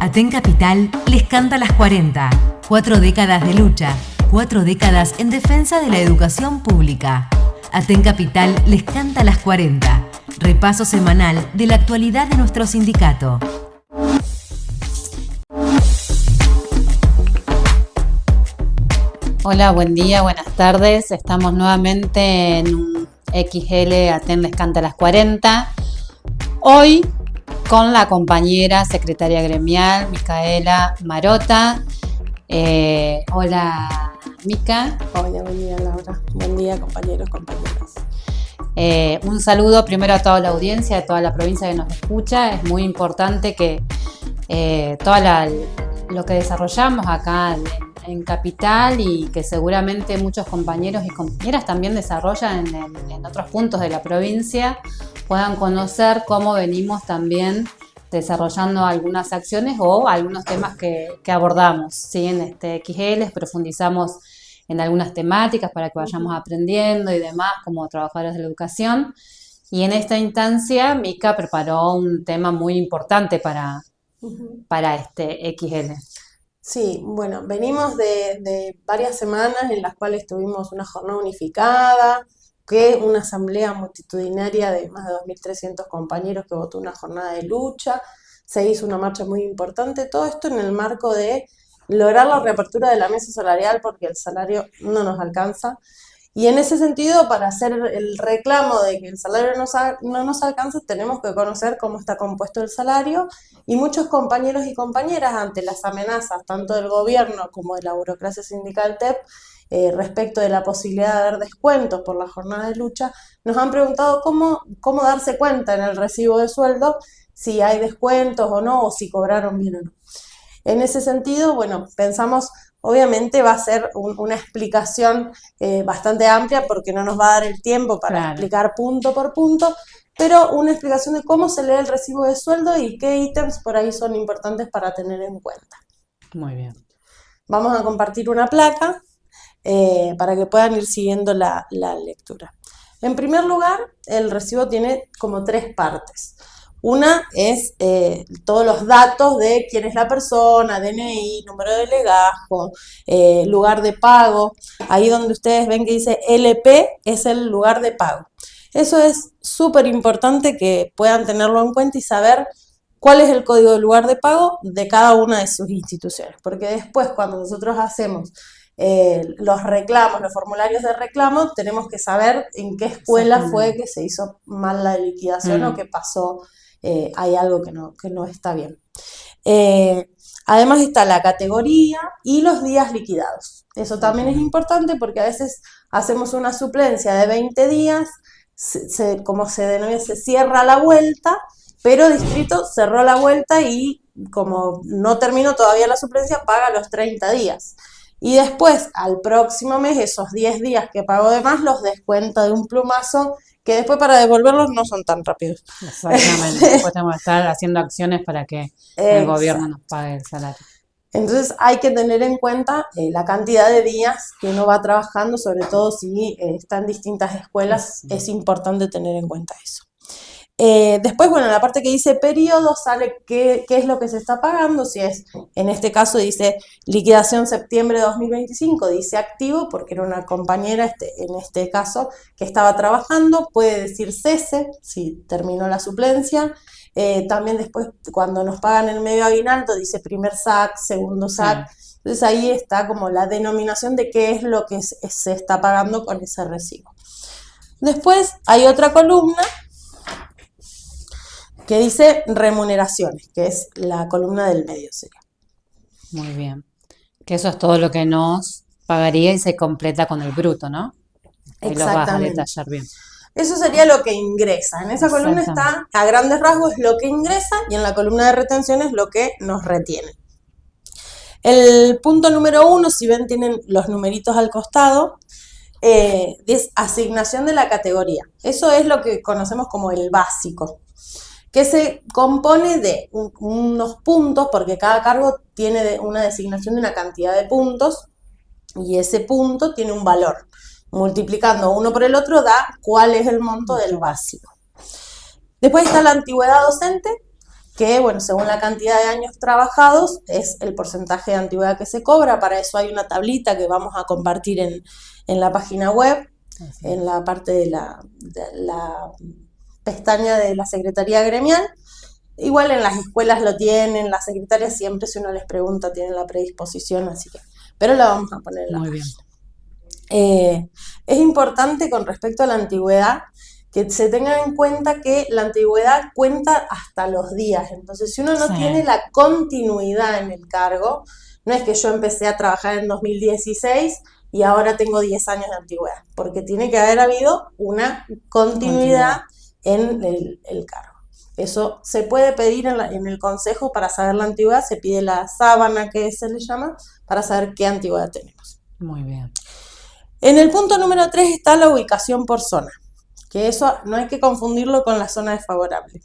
Aten Capital les canta las 40. 4 décadas de lucha, 4 décadas en defensa de la educación pública. Aten Capital les canta las 40. Repaso semanal de la actualidad de nuestro sindicato. Hola, buen día, buenas tardes. Estamos nuevamente en un XL Aten les canta las 40. Hoy con la compañera secretaria gremial, Micaela Marota. Hola, Mica. Hola, buen día, Laura. Buen día, compañeros, compañeras. Un saludo primero a toda la audiencia de toda la provincia que nos escucha. Es muy importante que lo que desarrollamos acá en Capital y que seguramente muchos compañeros y compañeras también desarrollan en otros puntos de la provincia puedan conocer cómo venimos también desarrollando algunas acciones o algunos temas que abordamos, ¿sí? En este XL profundizamos en algunas temáticas para que vayamos aprendiendo y demás como trabajadores de la educación. Y en esta instancia, Mica preparó un tema muy importante para este XL. Sí, bueno, venimos de varias semanas en las cuales tuvimos una jornada unificada, una asamblea multitudinaria de más de 2.300 compañeros que votó una jornada de lucha, se hizo una marcha muy importante, todo esto en el marco de lograr la reapertura de la mesa salarial porque el salario no nos alcanza. Y en ese sentido, para hacer el reclamo de que el salario no nos alcanza, tenemos que conocer cómo está compuesto el salario, y muchos compañeros y compañeras, ante las amenazas tanto del gobierno como de la burocracia sindical TEP, respecto de la posibilidad de haber descuentos por la jornada de lucha, nos han preguntado cómo darse cuenta en el recibo de sueldo si hay descuentos o no, o si cobraron bien o no. En ese sentido, bueno, pensamos, obviamente va a ser una explicación bastante amplia porque no nos va a dar el tiempo para explicar punto por punto, pero una explicación de cómo se lee el recibo de sueldo y qué ítems por ahí son importantes para tener en cuenta. Muy bien. Vamos a compartir una placa para que puedan ir siguiendo la lectura. En primer lugar, el recibo tiene como 3 partes. Una es todos los datos de quién es la persona, DNI, número de legajo, lugar de pago. Ahí donde ustedes ven que dice LP es el lugar de pago. Eso es súper importante que puedan tenerlo en cuenta y saber cuál es el código de lugar de pago de cada una de sus instituciones. Porque después, cuando nosotros hacemos los reclamos, los formularios de reclamo, tenemos que saber en qué escuela fue que se hizo mal la liquidación o que pasó. Hay algo que no está bien. Además está la categoría y los días liquidados. Eso también es importante porque a veces hacemos una suplencia de 20 días, como se denomina, se cierra la vuelta, pero distrito cerró la vuelta y como no terminó todavía la suplencia, paga los 30 días. Y después, al próximo mes, esos 10 días que pagó de más, los descuenta de un plumazo, que después para devolverlos no son tan rápidos. Exactamente, después tenemos que estar haciendo acciones para que el gobierno nos pague el salario. Entonces hay que tener en cuenta la cantidad de días que uno va trabajando, sobre todo si está en distintas escuelas, es importante tener en cuenta eso. Después, bueno, en la parte que dice periodo sale qué es lo que se está pagando. Si es, en este caso dice liquidación septiembre de 2025, dice activo porque era una compañera, en este caso, que estaba trabajando. Puede decir cese si terminó la suplencia. También después, cuando nos pagan el medio aguinaldo, dice primer SAC, segundo SAC. Entonces ahí está como la denominación de qué es lo que se está pagando con ese recibo. Después hay otra columna que dice remuneraciones, que es la columna del medio, sería. Muy bien. Que eso es todo lo que nos pagaría y se completa con el bruto, ¿no? Ahí lo vas a detallar bien. Eso sería lo que ingresa. En esa columna está, a grandes rasgos, lo que ingresa, y en la columna de retención es lo que nos retiene. El punto número 1, si ven, tienen los numeritos al costado, es asignación de la categoría. Eso es lo que conocemos como el básico, que se compone de unos puntos, porque cada cargo tiene una designación de una cantidad de puntos, y ese punto tiene un valor. Multiplicando uno por el otro da cuál es el monto del básico. Después está la antigüedad docente, que, bueno, según la cantidad de años trabajados, es el porcentaje de antigüedad que se cobra. Para eso hay una tablita que vamos a compartir en la página web, en la parte de la pestaña de la Secretaría Gremial. Igual en las escuelas lo tienen, las secretarias siempre, si uno les pregunta, tienen la predisposición, así que, pero la vamos a poner en la página. Es importante con respecto a la antigüedad que se tenga en cuenta que la antigüedad cuenta hasta los días. Entonces, si uno no tiene la continuidad en el cargo, no es que yo empecé a trabajar en 2016 y ahora tengo 10 años de antigüedad, porque tiene que haber habido una continuidad en el cargo. Eso se puede pedir en el consejo para saber la antigüedad, se pide la sábana que se le llama para saber qué antigüedad tenemos. Muy bien. En el punto número 3 está la ubicación por zona, que eso no hay que confundirlo con la zona desfavorable.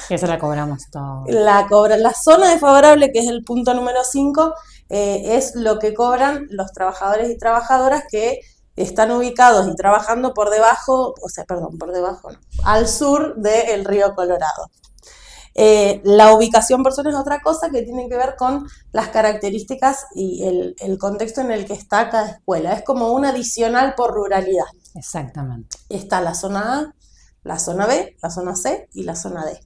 Esa la cobramos todo. La zona desfavorable, que es el punto número 5, es lo que cobran los trabajadores y trabajadoras que están ubicados y trabajando por debajo, al sur del río Colorado. La ubicación por zona es otra cosa que tiene que ver con las características y el contexto en el que está cada escuela. Es como un adicional por ruralidad. Exactamente. Está la zona A, la zona B, la zona C y la zona D.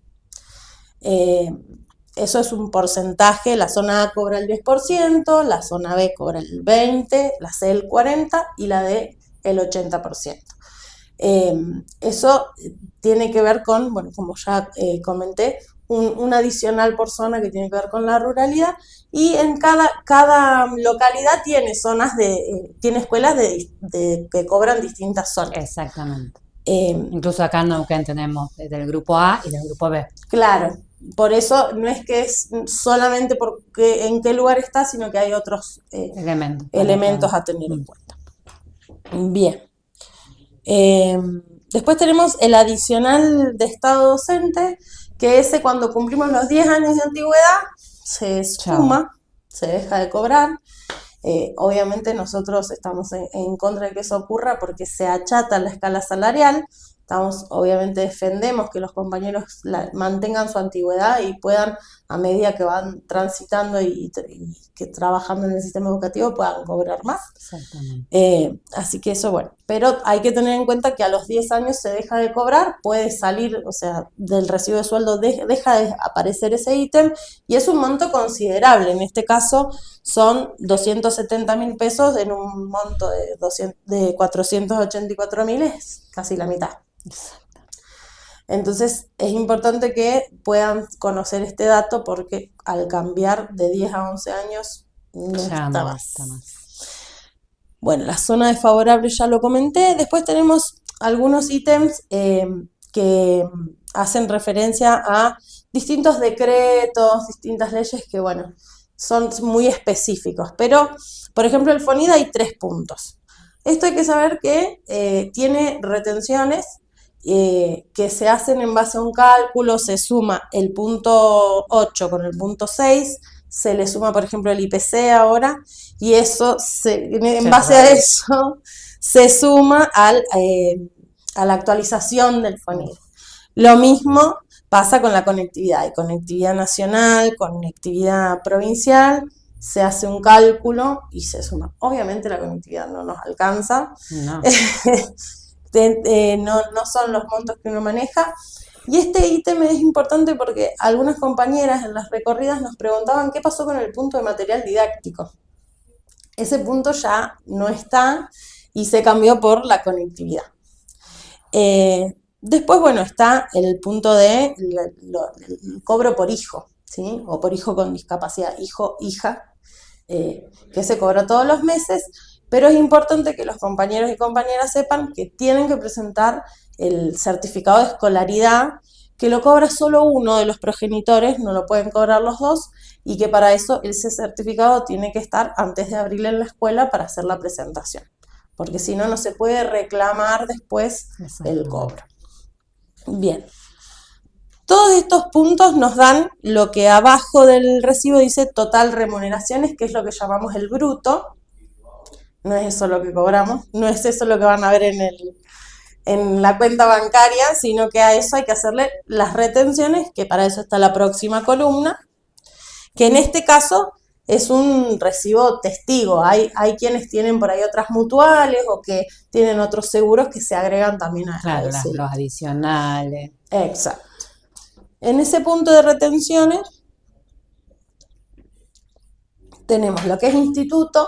Eso es un porcentaje. La zona A cobra el 10%, la zona B cobra el 20%, la C el 40% y la D el 80%. Eso tiene que ver con, bueno, como ya comenté, un adicional por zona que tiene que ver con la ruralidad, y en cada localidad tiene zonas tiene escuelas que cobran distintas zonas. Exactamente. Incluso acá en Neuquén tenemos del grupo A y del grupo B. Claro, por eso no es que es solamente porque en qué lugar está, sino que hay otros elementos a tener en cuenta. Bien. Después tenemos el adicional de estado docente, que ese cuando cumplimos los 10 años de antigüedad se suma, se deja de cobrar. Obviamente nosotros estamos en contra de que eso ocurra porque se achata la escala salarial. Obviamente defendemos que los compañeros mantengan su antigüedad y puedan, a medida que van transitando y que trabajando en el sistema educativo, puedan cobrar más. Exactamente. Así que eso, bueno, pero hay que tener en cuenta que a los 10 años se deja de cobrar, puede salir, o sea, del recibo de sueldo deja de aparecer ese ítem, y es un monto considerable. En este caso son 270.000 pesos en un monto de 484.000, es casi la mitad. Exacto. Entonces es importante que puedan conocer este dato, porque al cambiar de 10 a 11 años no está más. Bueno, la zona desfavorable ya lo comenté. Después tenemos algunos ítems que hacen referencia a distintos decretos, distintas leyes que, bueno, son muy específicos. Pero, por ejemplo, el FONIDA hay 3 puntos. Esto hay que saber que tiene retenciones que se hacen en base a un cálculo, se suma el punto 8 con el punto 6, se le suma, por ejemplo, el IPC ahora, y eso, en base a eso, se suma a la actualización del FONIDA. Lo mismo pasa con la conectividad. Hay conectividad nacional, conectividad provincial, se hace un cálculo y se suma. Obviamente la conectividad no nos alcanza. No. No son los montos que uno maneja. Y este ítem es importante porque algunas compañeras en las recorridas nos preguntaban qué pasó con el punto de material didáctico. Ese punto ya no está y se cambió por la conectividad. Después, bueno, está el punto de el cobro por hijo, ¿sí? O por hijo con discapacidad, hijo, hija, que se cobra todos los meses. Pero es importante que los compañeros y compañeras sepan que tienen que presentar el certificado de escolaridad, que lo cobra solo uno de los progenitores, no lo pueden cobrar los dos, y que para eso ese certificado tiene que estar antes de abril en la escuela para hacer la presentación, porque si no, no se puede reclamar después el cobro. Bien. Todos estos puntos nos dan lo que abajo del recibo dice total remuneraciones, que es lo que llamamos el bruto. No es eso lo que cobramos, no es eso lo que van a ver en la cuenta bancaria, sino que a eso hay que hacerle las retenciones, que para eso está la próxima columna, que en este caso es un recibo testigo. Hay quienes tienen por ahí otras mutuales o que tienen otros seguros que se agregan también a Claro, ese. los adicionales. Exacto. En ese punto de retenciones tenemos lo que es instituto,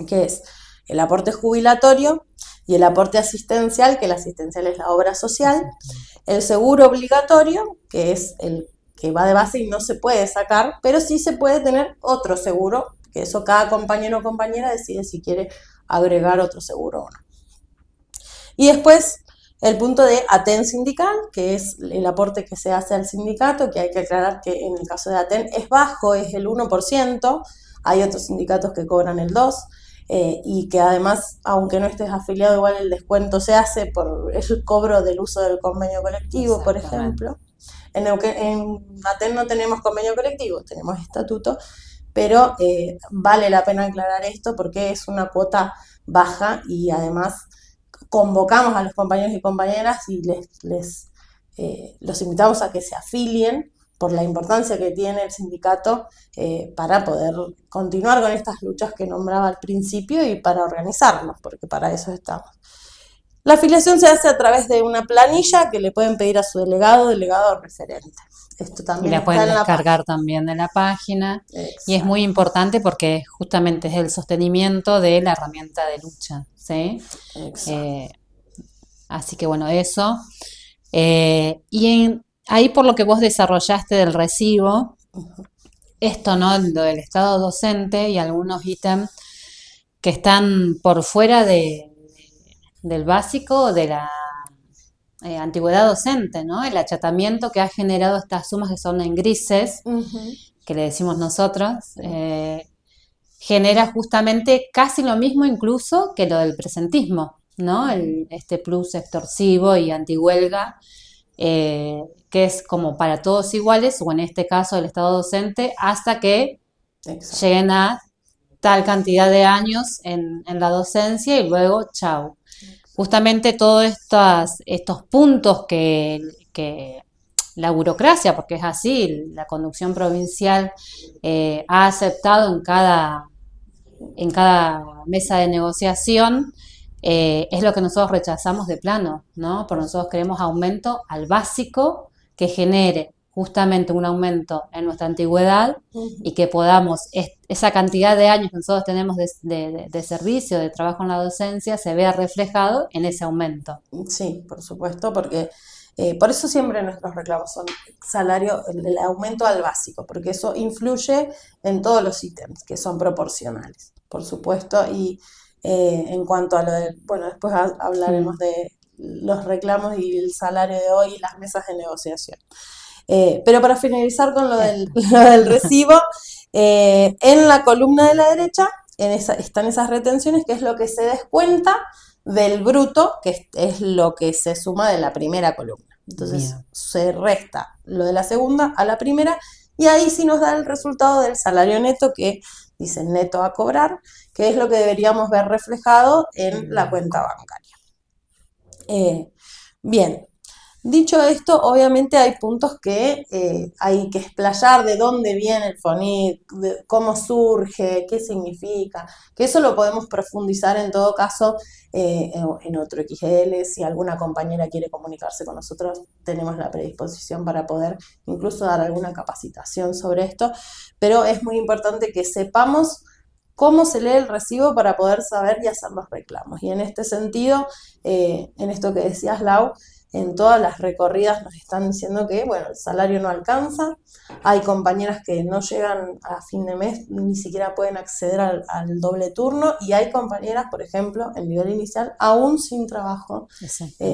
que es el aporte jubilatorio, y el aporte asistencial, que el asistencial es la obra social, el seguro obligatorio, que es el que va de base y no se puede sacar, pero sí se puede tener otro seguro, que eso cada compañero o compañera decide si quiere agregar otro seguro o no. Y después el punto de ATEN sindical, que es el aporte que se hace al sindicato, que hay que aclarar que en el caso de ATEN es bajo, es el 1%, hay otros sindicatos que cobran el 2%, y que además, aunque no estés afiliado, igual el descuento se hace por el cobro del uso del convenio colectivo, por ejemplo. En ATEN no tenemos convenio colectivo, tenemos estatuto, pero vale la pena aclarar esto porque es una cuota baja y además convocamos a los compañeros y compañeras y los invitamos a que se afilien por la importancia que tiene el sindicato para poder continuar con estas luchas que nombraba al principio y para organizarnos, porque para eso estamos. La afiliación se hace a través de una planilla que le pueden pedir a su delegado o referente. Esto Y también la está pueden en la descargar también de la página. Y es Exacto. muy importante porque justamente es el sostenimiento de la herramienta de lucha, ¿sí? Exacto. Así que bueno, eso. Ahí por lo que vos desarrollaste del recibo, esto, ¿no? Lo del estado docente y algunos ítems que están por fuera del básico de la antigüedad docente, ¿no? El achatamiento que ha generado estas sumas que son en grises, que le decimos nosotros, genera justamente casi lo mismo incluso que lo del presentismo, ¿no? Este plus extorsivo y antihuelga, que es como para todos iguales, o en este caso el Estado docente, hasta que Exacto. lleguen a tal cantidad de años en la docencia y luego chau. Justamente todos estos puntos que la burocracia, porque es así, la conducción provincial ha aceptado en cada mesa de negociación, es lo que nosotros rechazamos de plano, ¿no? Porque nosotros queremos aumento al básico que genere justamente un aumento en nuestra antigüedad y que podamos, esa cantidad de años que nosotros tenemos de servicio, de trabajo en la docencia, se vea reflejado en ese aumento. Sí, por supuesto, porque por eso siempre nuestros reclamos son salario, el aumento al básico, porque eso influye en todos los ítems que son proporcionales, por supuesto, y en cuanto a lo de, bueno, después hablaremos de los reclamos y el salario de hoy y las mesas de negociación. Pero para finalizar con lo del recibo, en la columna de la derecha están esas retenciones, que es lo que se descuenta del bruto, que es lo que se suma de la primera columna. Entonces se resta lo de la segunda a la primera y ahí sí nos da el resultado del salario neto, que dice neto a cobrar, que es lo que deberíamos ver reflejado en la cuenta bancaria. Bien. Dicho esto, obviamente hay puntos que hay que explayar de dónde viene el FONIC, de cómo surge, qué significa, que eso lo podemos profundizar en todo caso en otro XL. Si alguna compañera quiere comunicarse con nosotros, tenemos la predisposición para poder incluso dar alguna capacitación sobre esto, pero es muy importante que sepamos cómo se lee el recibo para poder saber y hacer los reclamos. Y en este sentido, en esto que decías, Lau, en todas las recorridas nos están diciendo que, bueno, el salario no alcanza, hay compañeras que no llegan a fin de mes, ni siquiera pueden acceder al doble turno, y hay compañeras, por ejemplo, en nivel inicial, aún sin trabajo,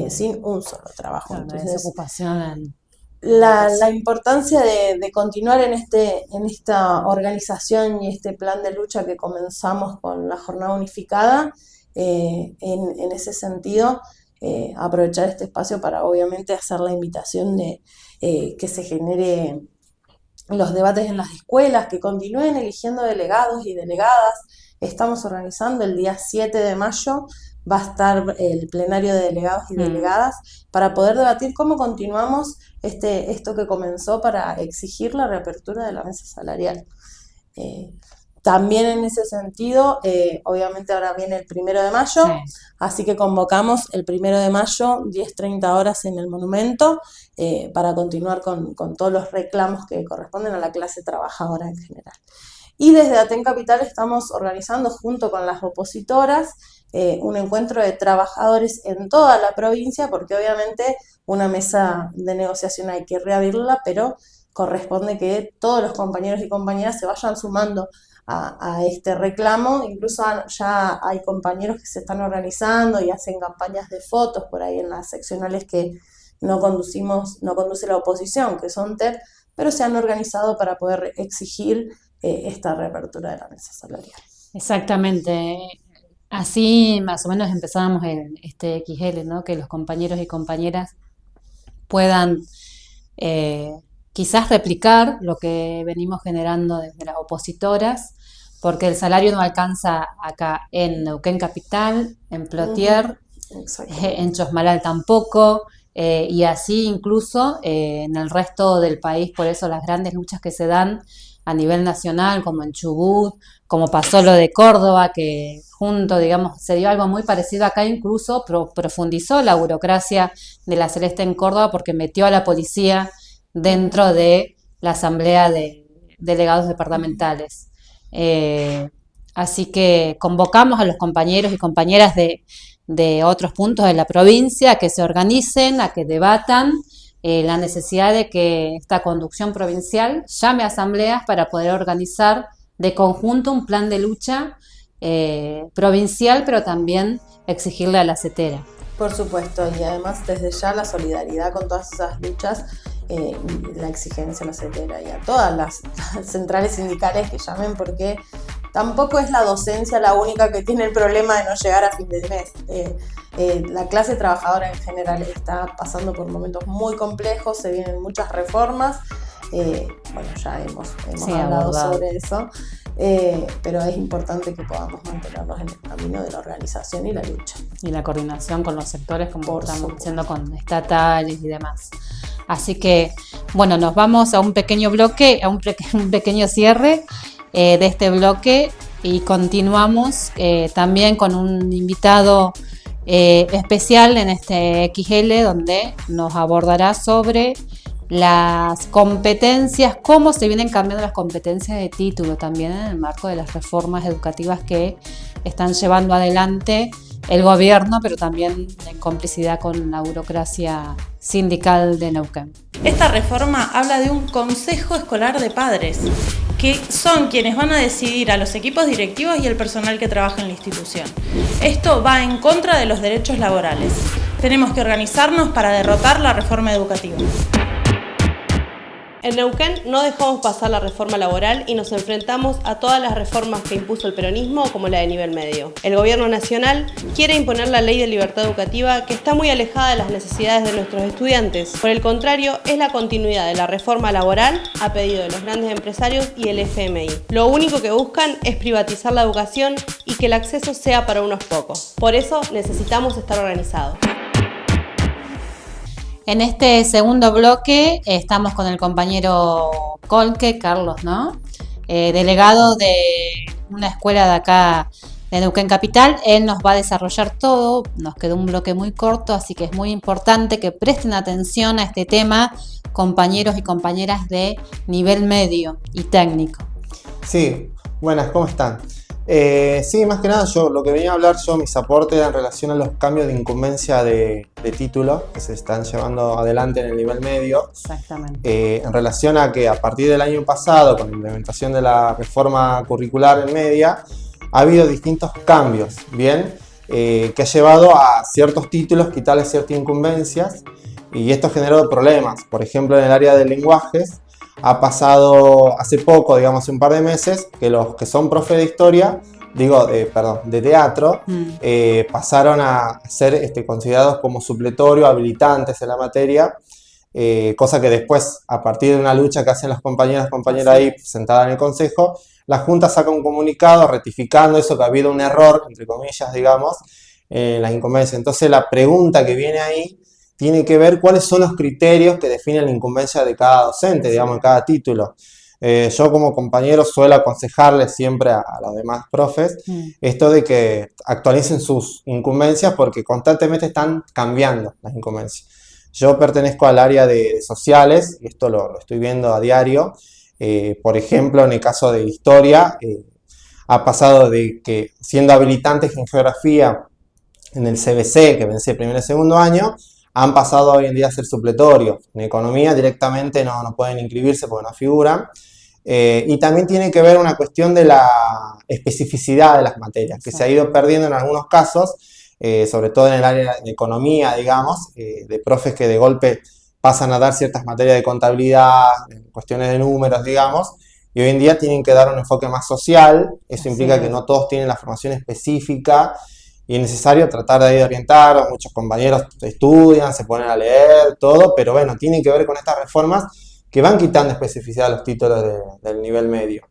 sin un solo trabajo. Claro, entonces, desocupación. La importancia de continuar en esta organización y este plan de lucha que comenzamos con la jornada unificada, en ese sentido, aprovechar este espacio para obviamente hacer la invitación de que se genere los debates en las escuelas, que continúen eligiendo delegados y delegadas. Estamos organizando el día 7 de mayo, va a estar el plenario de delegados y delegadas para poder debatir cómo continuamos esto que comenzó para exigir la reapertura de la mesa salarial. También en ese sentido, obviamente ahora viene el 1 de mayo, así que convocamos el 1 de mayo, 10:30 horas en el Monumento, para continuar con todos los reclamos que corresponden a la clase trabajadora en general. Y desde Aten Capital estamos organizando junto con las opositoras un encuentro de trabajadores en toda la provincia, porque obviamente una mesa de negociación hay que reabrirla, pero corresponde que todos los compañeros y compañeras se vayan sumando a este reclamo. Incluso ya hay compañeros que se están organizando y hacen campañas de fotos por ahí en las seccionales que no conduce la oposición, que son TEP, pero se han organizado para poder exigir esta reapertura de la mesa salarial. Exactamente. Así más o menos empezábamos en este XL, ¿no? Que los compañeros y compañeras puedan quizás replicar lo que venimos generando desde las opositoras, porque el salario no alcanza acá en Neuquén Capital, en Plotier, en Chosmalal tampoco, y así incluso en el resto del país. Por eso las grandes luchas que se dan a nivel nacional, como en Chubut, como pasó lo de Córdoba, que digamos, se dio algo muy parecido acá, incluso profundizó la burocracia de la Celeste en Córdoba porque metió a la policía dentro de la asamblea de delegados departamentales. Así que convocamos a los compañeros y compañeras de otros puntos de la provincia a que se organicen, a que debatan la necesidad de que esta conducción provincial llame a asambleas para poder organizar de conjunto un plan de lucha provincial, pero también exigirle a la CETERA. Por supuesto, y además desde ya la solidaridad con todas esas luchas, la exigencia a la CETERA y a todas las centrales sindicales que llamen, porque tampoco es la docencia la única que tiene el problema de no llegar a fin de mes. La clase trabajadora en general está pasando por momentos muy complejos, se vienen muchas reformas, bueno, ya hemos hablado sobre eso, pero es importante que podamos mantenernos en el camino de la organización y la lucha. Y la coordinación con los sectores, como estamos haciendo con estatales y demás. Así que, bueno, nos vamos a un pequeño bloque, a un pequeño cierre de este bloque y continuamos también con un invitado especial en este XL, donde nos abordará sobre las competencias, cómo se vienen cambiando las competencias de título también en el marco de las reformas educativas que están llevando adelante el gobierno, pero también en complicidad con la burocracia sindical de Neuquén. Esta reforma habla de un consejo escolar de padres, que son quienes van a decidir a los equipos directivos y el personal que trabaja en la institución. Esto va en contra de los derechos laborales. Tenemos que organizarnos para derrotar la reforma educativa. En Neuquén no dejamos pasar la reforma laboral y nos enfrentamos a todas las reformas que impuso el peronismo, como la de nivel medio. El gobierno nacional quiere imponer la ley de libertad educativa, que está muy alejada de las necesidades de nuestros estudiantes. Por el contrario, es la continuidad de la reforma laboral a pedido de los grandes empresarios y el FMI. Lo único que buscan es privatizar la educación y que el acceso sea para unos pocos. Por eso necesitamos estar organizados. En este segundo bloque estamos con el compañero Colque, Carlos, ¿no? Delegado de una escuela de acá de Neuquén Capital. Él nos va a desarrollar todo, nos quedó un bloque muy corto, así que es muy importante que presten atención a este tema, compañeros y compañeras de nivel medio y técnico. Sí, buenas, ¿cómo están? Sí, más que nada lo que venía a hablar mis aportes en relación a los cambios de incumbencia de título que se están llevando adelante en el nivel medio. Exactamente. En relación a que a partir del año pasado, con la implementación de la reforma curricular en media, ha habido distintos cambios, ¿bien? Que ha llevado a ciertos títulos quitarles ciertas incumbencias y esto generó problemas. Por ejemplo, en el área de lenguajes, ha pasado hace poco, digamos hace un par de meses, que los que son profe de historia, de teatro, pasaron a ser considerados como supletorio, habilitantes en la materia, cosa que después, a partir de una lucha que hacen las compañeras ahí sentadas en el consejo, la Junta saca un comunicado rectificando eso, que ha habido un error, entre comillas, digamos, las incumbencias. Entonces la pregunta que viene ahí tiene que ver cuáles son los criterios que definen la incumbencia de cada docente, digamos, en cada título. Yo como compañero suelo aconsejarles siempre a los demás profes esto de que actualicen sus incumbencias porque constantemente están cambiando las incumbencias. Yo pertenezco al área de sociales y esto lo estoy viendo a diario. Por ejemplo, en el caso de historia, ha pasado de que siendo habilitantes en geografía en el CBC, que vence el primer y segundo año, han pasado hoy en día a ser supletorios. En economía directamente no pueden inscribirse porque no figuran. Y también tiene que ver una cuestión de la especificidad de las materias, que se ha ido perdiendo en algunos casos, sobre todo en el área de economía, digamos, de profes que de golpe pasan a dar ciertas materias de contabilidad, cuestiones de números, digamos, y hoy en día tienen que dar un enfoque más social. Eso implica que no todos tienen la formación específica y es necesario tratar de ahí de orientar. Muchos compañeros estudian, se ponen a leer, todo, pero bueno, tienen que ver con estas reformas que van quitando especificidad a los títulos del nivel medio.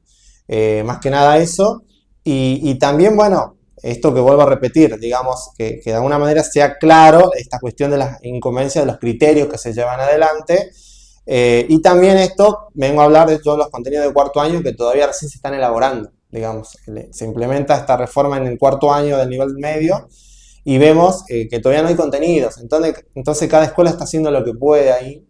Más que nada eso, y también, bueno, esto que vuelvo a repetir, digamos, que de alguna manera sea claro esta cuestión de las incumbencias, de los criterios que se llevan adelante, y también esto, vengo a hablar de todos los contenidos de cuarto año que todavía recién se están elaborando, digamos, se implementa esta reforma en el cuarto año del nivel medio, y vemos que todavía no hay contenidos, entonces cada escuela está haciendo lo que puede ahí,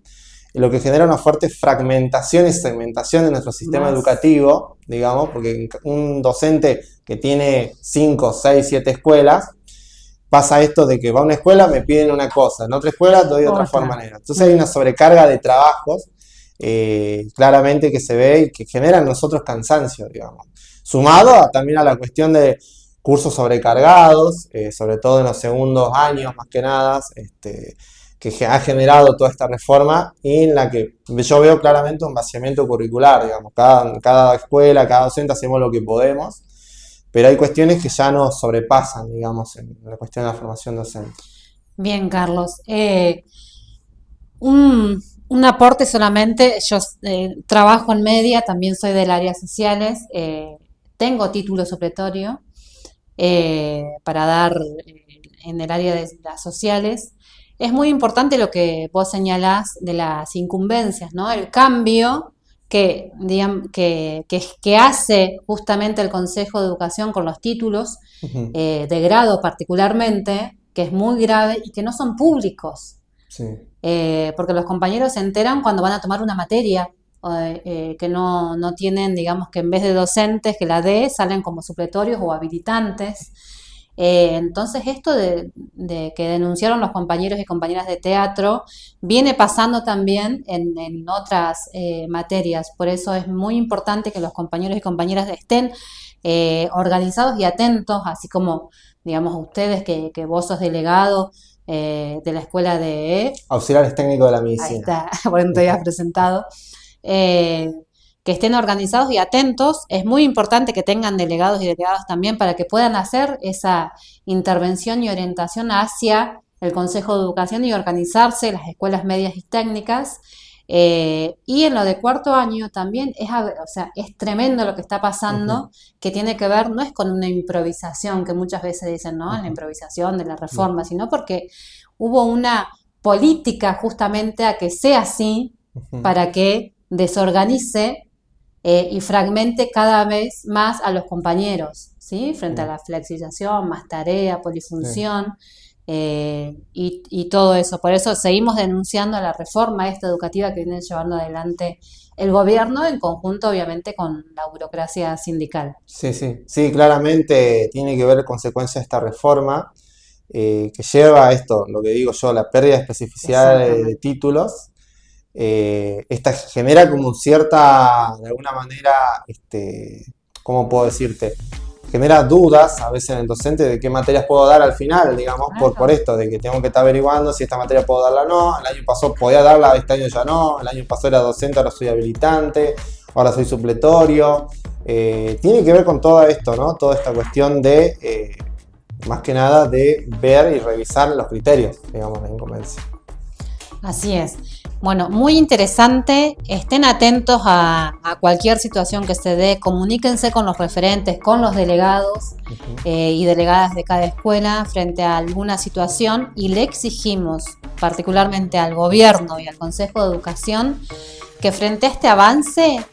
lo que genera una fuerte fragmentación y segmentación de nuestro sistema educativo, digamos, porque un docente que tiene 5, 6, 7 escuelas, pasa esto de que va a una escuela, me piden una cosa, en otra escuela doy de otra manera. Entonces hay una sobrecarga de trabajos, claramente que se ve y que genera en nosotros cansancio, digamos. Sumado también a la cuestión de cursos sobrecargados, sobre todo en los segundos años, más que nada, que ha generado toda esta reforma y en la que yo veo claramente un vaciamiento curricular, digamos, cada escuela, cada docente hacemos lo que podemos, pero hay cuestiones que ya nos sobrepasan, digamos, en la cuestión de la formación docente. Bien, Carlos. Un aporte solamente, yo trabajo en media, también soy del área sociales, tengo título supletorio para dar en el área de las sociales. Es muy importante lo que vos señalás de las incumbencias, ¿no? El cambio que hace justamente el Consejo de Educación con los títulos de grado particularmente, que es muy grave y que no son públicos. Sí. Porque los compañeros se enteran cuando van a tomar una materia que no tienen, digamos, que en vez de docentes que la dé, salen como supletorios o habilitantes. Entonces esto de que denunciaron los compañeros y compañeras de teatro viene pasando también en otras materias, por eso es muy importante que los compañeros y compañeras estén organizados y atentos, así como, digamos, ustedes que vos sos delegado de la escuela de auxiliares técnicos de la medicina. Ahí está, por eso te habías presentado. Que estén organizados y atentos. Es muy importante que tengan delegados y delegadas también para que puedan hacer esa intervención y orientación hacia el Consejo de Educación y organizarse las escuelas medias y técnicas. Y en lo de cuarto año también es tremendo lo que está pasando, que tiene que ver, no es con una improvisación, que muchas veces dicen, ¿no? La improvisación de la reforma, sino porque hubo una política justamente a que sea así, para que desorganice y fragmente cada vez más a los compañeros, ¿sí? Frente a la flexibilización, más tarea, polifunción, y todo eso. Por eso seguimos denunciando la reforma educativa que viene llevando adelante el gobierno, en conjunto obviamente con la burocracia sindical. Sí, claramente tiene que ver consecuencia de esta reforma que lleva a esto, lo que digo yo, la pérdida de especificidad de títulos. Esta genera como cierta, de alguna manera, ¿cómo puedo decirte? Genera dudas a veces en el docente de qué materias puedo dar al final, digamos, por esto, de que tengo que estar averiguando si esta materia puedo darla o no. El año pasado podía darla, este año ya no. El año pasado era docente, ahora soy habilitante, ahora soy supletorio. Tiene que ver con todo esto, ¿no? Toda esta cuestión de, más que nada, de ver y revisar los criterios, digamos, de incumbencia. Así es. Bueno, muy interesante. Estén atentos a cualquier situación que se dé. Comuníquense con los referentes, con los delegados y delegadas de cada escuela frente a alguna situación, y le exigimos particularmente al gobierno y al Consejo de Educación que frente a este avance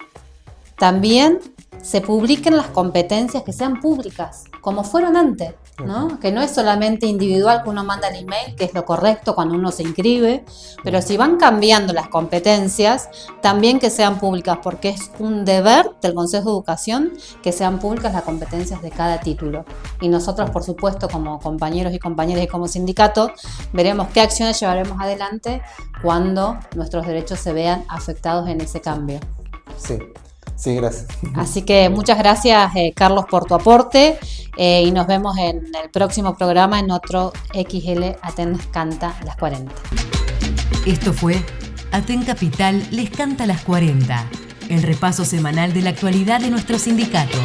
también se publiquen las competencias, que sean públicas, como fueron antes, ¿no? Que no es solamente individual que uno manda el email, que es lo correcto cuando uno se inscribe, pero si van cambiando las competencias, también que sean públicas, porque es un deber del Consejo de Educación que sean públicas las competencias de cada título. Y nosotros, por supuesto, como compañeros y compañeras y como sindicato, veremos qué acciones llevaremos adelante cuando nuestros derechos se vean afectados en ese cambio. Sí, gracias. Así que muchas gracias, Carlos, por tu aporte, y nos vemos en el próximo programa en otro XL Aten les canta las 40. Esto fue Aten Capital les canta las 40, el repaso semanal de la actualidad de nuestro sindicato.